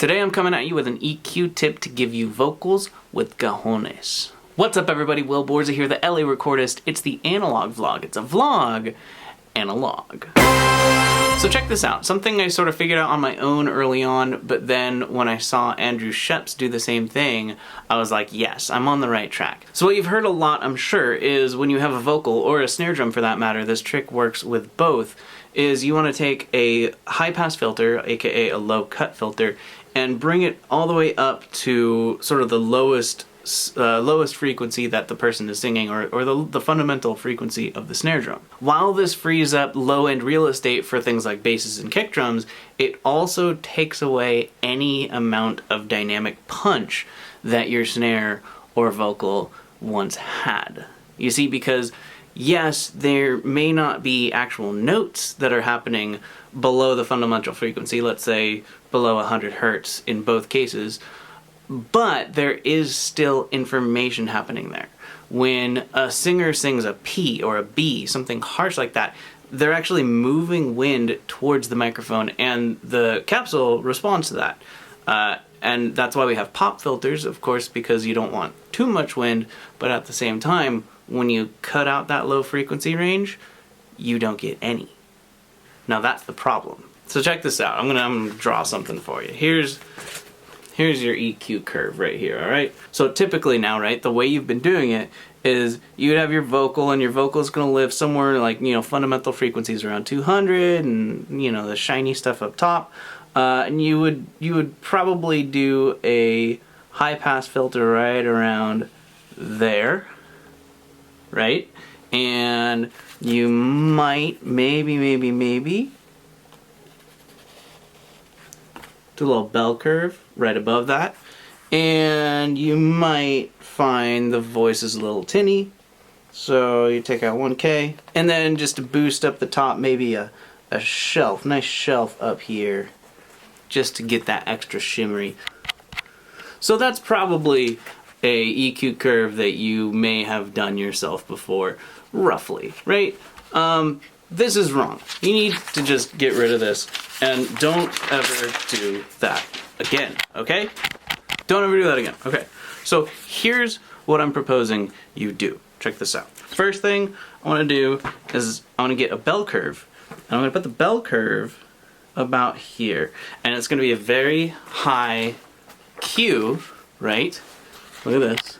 Today I'm coming at you with an EQ tip to give you vocals with cojones. What's up everybody, Will Borza here, the LA recordist. It's the analog vlog. It's a vlog analog. So check this out. Something I sort of figured out on my own early on, but then when I saw Andrew Scheps do the same thing, I was like, yes, I'm on the right track. So what you've heard a lot, I'm sure, is when you have a vocal, or a snare drum for that matter, this trick works with both, is you want to take a high-pass filter, aka a low-cut filter, and bring it all the way up to sort of the lowest frequency that the person is singing, or the fundamental frequency of the snare drum. While this frees up low-end real estate for things like basses and kick drums, it also takes away any amount of dynamic punch that your snare or vocal once had. You see, because yes, there may not be actual notes that are happening below the fundamental frequency, let's say below 100 Hertz in both cases, but there is still information happening there. When a singer sings a P or a B, something harsh like that, they're actually moving wind towards the microphone and the capsule responds to that. And that's why we have pop filters, of course, because you don't want too much wind, but at the same time, when you cut out that low frequency range, you don't get any. Now that's the problem. So check this out. I'm gonna draw something for you. Here's your EQ curve right here, alright? So typically now, right, the way you've been doing it is you'd have your vocal, and your vocal is gonna live somewhere like, you know, fundamental frequencies around 200, and, you know, the shiny stuff up top. And you would probably do a high pass filter right around there, right? And you might, maybe do a little bell curve right above that. And you might find the voice is a little tinny, so you take out 1K. And then just to boost up the top, maybe a shelf, nice shelf up here, just to get that extra shimmery. So that's probably a EQ curve that you may have done yourself before, roughly, right? This is wrong. You need to just get rid of this, and don't ever do that again, okay? Don't ever do that again, okay? So here's what I'm proposing you do. Check this out. First thing I want to do is I want to get a bell curve, and I'm going to put the bell curve about here, and it's going to be a very high Q, right? Look at this.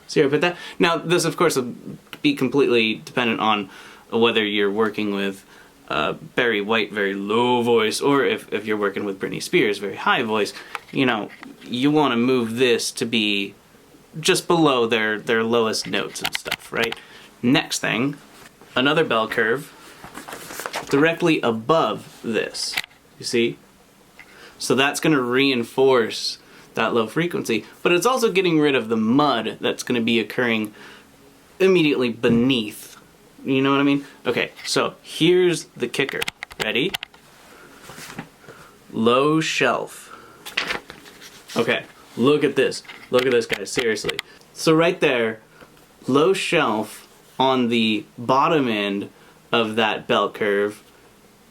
See where I put that? Now this of course will be completely dependent on whether you're working with Barry White, very low voice, or if you're working with Britney Spears, very high voice. You know, you want to move this to be just below their lowest notes and stuff, right? Next thing, another bell curve directly above this, you see? So that's going to reinforce that low frequency, but it's also getting rid of the mud that's going to be occurring immediately beneath. You know what I mean? Okay, so here's the kicker. Ready? Low shelf. Okay, look at this. Look at this, guys, seriously. So right there, low shelf on the bottom end of that bell curve,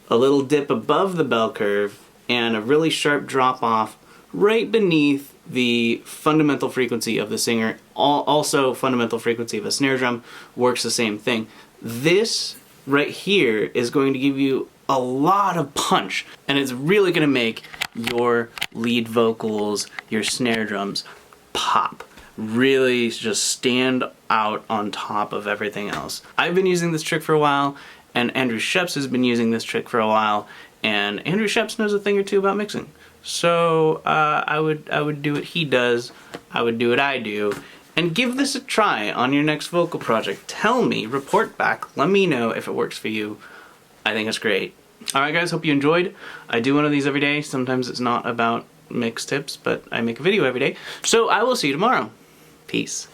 a little dip above the bell curve, and a really sharp drop off right beneath the fundamental frequency of the singer. Also fundamental frequency of a snare drum works the same thing. This right here is going to give you a lot of punch, and it's really going to make your lead vocals, your snare drums pop. Really just stand out on top of everything else. I've been using this trick for a while, and Andrew Scheps has been using this trick for a while, and Andrew Scheps knows a thing or two about mixing. So I would do what he does, I would do what I do, and give this a try on your next vocal project. Tell me, report back, let me know if it works for you. I think it's great. Alright guys, hope you enjoyed. I do one of these every day. Sometimes it's not about mix tips, but I make a video every day. So I will see you tomorrow. Peace.